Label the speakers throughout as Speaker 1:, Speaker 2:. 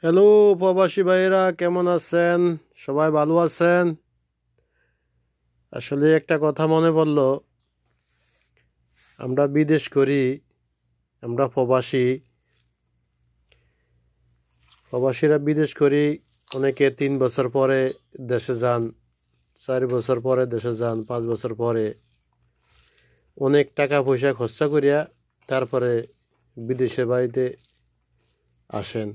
Speaker 1: Hello প্রবাসী ভাইয়েরা, কেমন আছেন? সবাই ভালো আছেন? আসলে একটা কথা মনে পড়লো, আমরা বিদেশ করি, আমরা প্রবাসীরা বিদেশ করি। অনেকে 3 বছর পরে দেশে যান, 4 বছর পরে দেশে যান, 5 বছর পরে অনেক টাকা পয়সা খরচা করিয়া তারপরে বিদেশে বাড়িতে আসেন।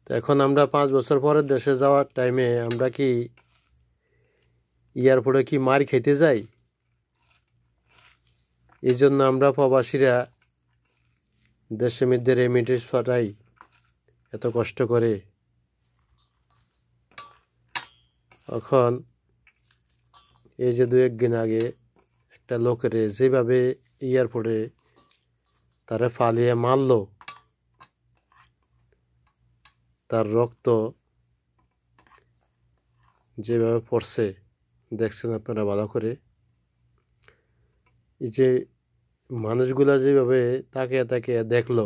Speaker 1: তো এখন আমরা 5 বছর পরে দেশে যাওয়ার টাইমে আমরা কি এয়ারপোর্টে কি মার খেতে যাই? এই জন্য আমরা প্রবাসীরা দেশের মধ্যে রেমিটেন্স পাঠাই এত কষ্ট করে। এখন এই যে 2-1 দিন আগে একটা লোকের যেভাবে এয়ারপোর্টে তারা ফালিয়ে মারল, তার রক্ত যেভাবে পড়ছে দেখছেন আপনারা ভালো করে। এই যে মানুষগুলা যেভাবে তাকে দেখলো,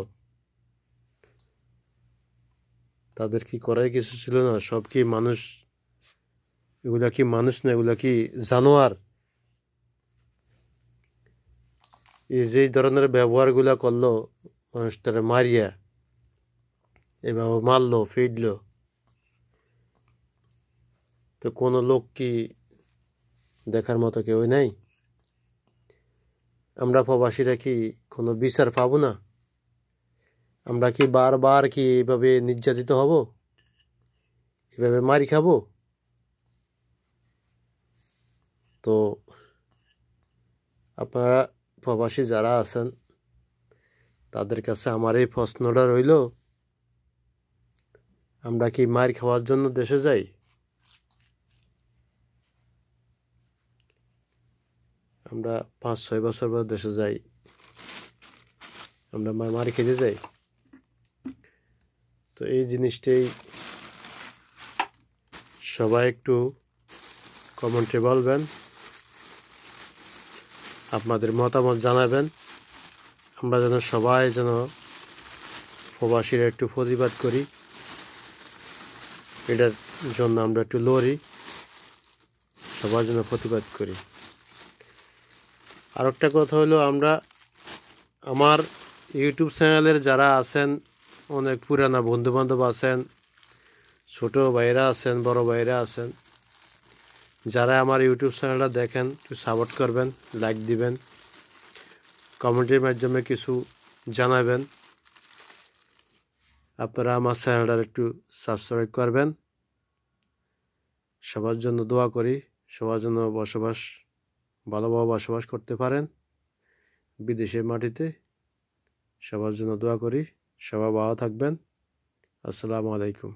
Speaker 1: তাদের কি করার কিছু ছিল না? সব কি মানুষ? এগুলা কি মানুষ না, এগুলা কি জানোয়ার? এই যে ধরনের ব্যবহারগুলা করলো, মানুষটারে মারিয়া এভাবে মারলো, ফিরলো, তো কোনো লোক কি দেখার মতো কেউ নাই? আমরা প্রবাসীরা কি কোনো বিচার পাবো না? আমরা কি বারবার কি এভাবে নির্যাতিত হব, এভাবে মারি খাবো? তো আপনারা প্রবাসী যারা আছেন তাদের কাছে আমার এই প্রশ্নটা রইল, আমরা কি মার খাওয়ার জন্য দেশে যাই? আমরা 5-6 বছর পর দেশে যাই, আমরা মারি খেতে যাই? তো এই জিনিসটাই সবাই একটু কমেন্টে বলবেন, আপনাদের মতামত জানাবেন। আমরা যেন সবাই প্রবাসীরা একটু প্রতিবাদ করি, এটার জন্য আমরা একটু লড়ি, সবার জন্য প্রতিবাদ করি। আর একটা কথা হলো, আমার ইউটিউব চ্যানেলের যারা আছেন, অনেক পুরানা বন্ধুবান্ধব আছেন, ছোট ভাইরা আছেন, বড় ভাইরা আছেন, যারা আমার ইউটিউব চ্যানেলটা দেখেন একটু সাপোর্ট করবেন, লাইক দিবেন, কমেন্টের মাধ্যমে কিছু জানাবেন। আপনারা আমার চ্যানেলটা একটু সাবস্ক্রাইব করবেন। সবার জন্য দোয়া করি, সবার জন্য ভালোভাবে বসবাস করতে পারেন বিদেশের মাটিতে। সবার জন্য দোয়া করি, সবাই ভালো থাকবেন। আসসালামু আলাইকুম।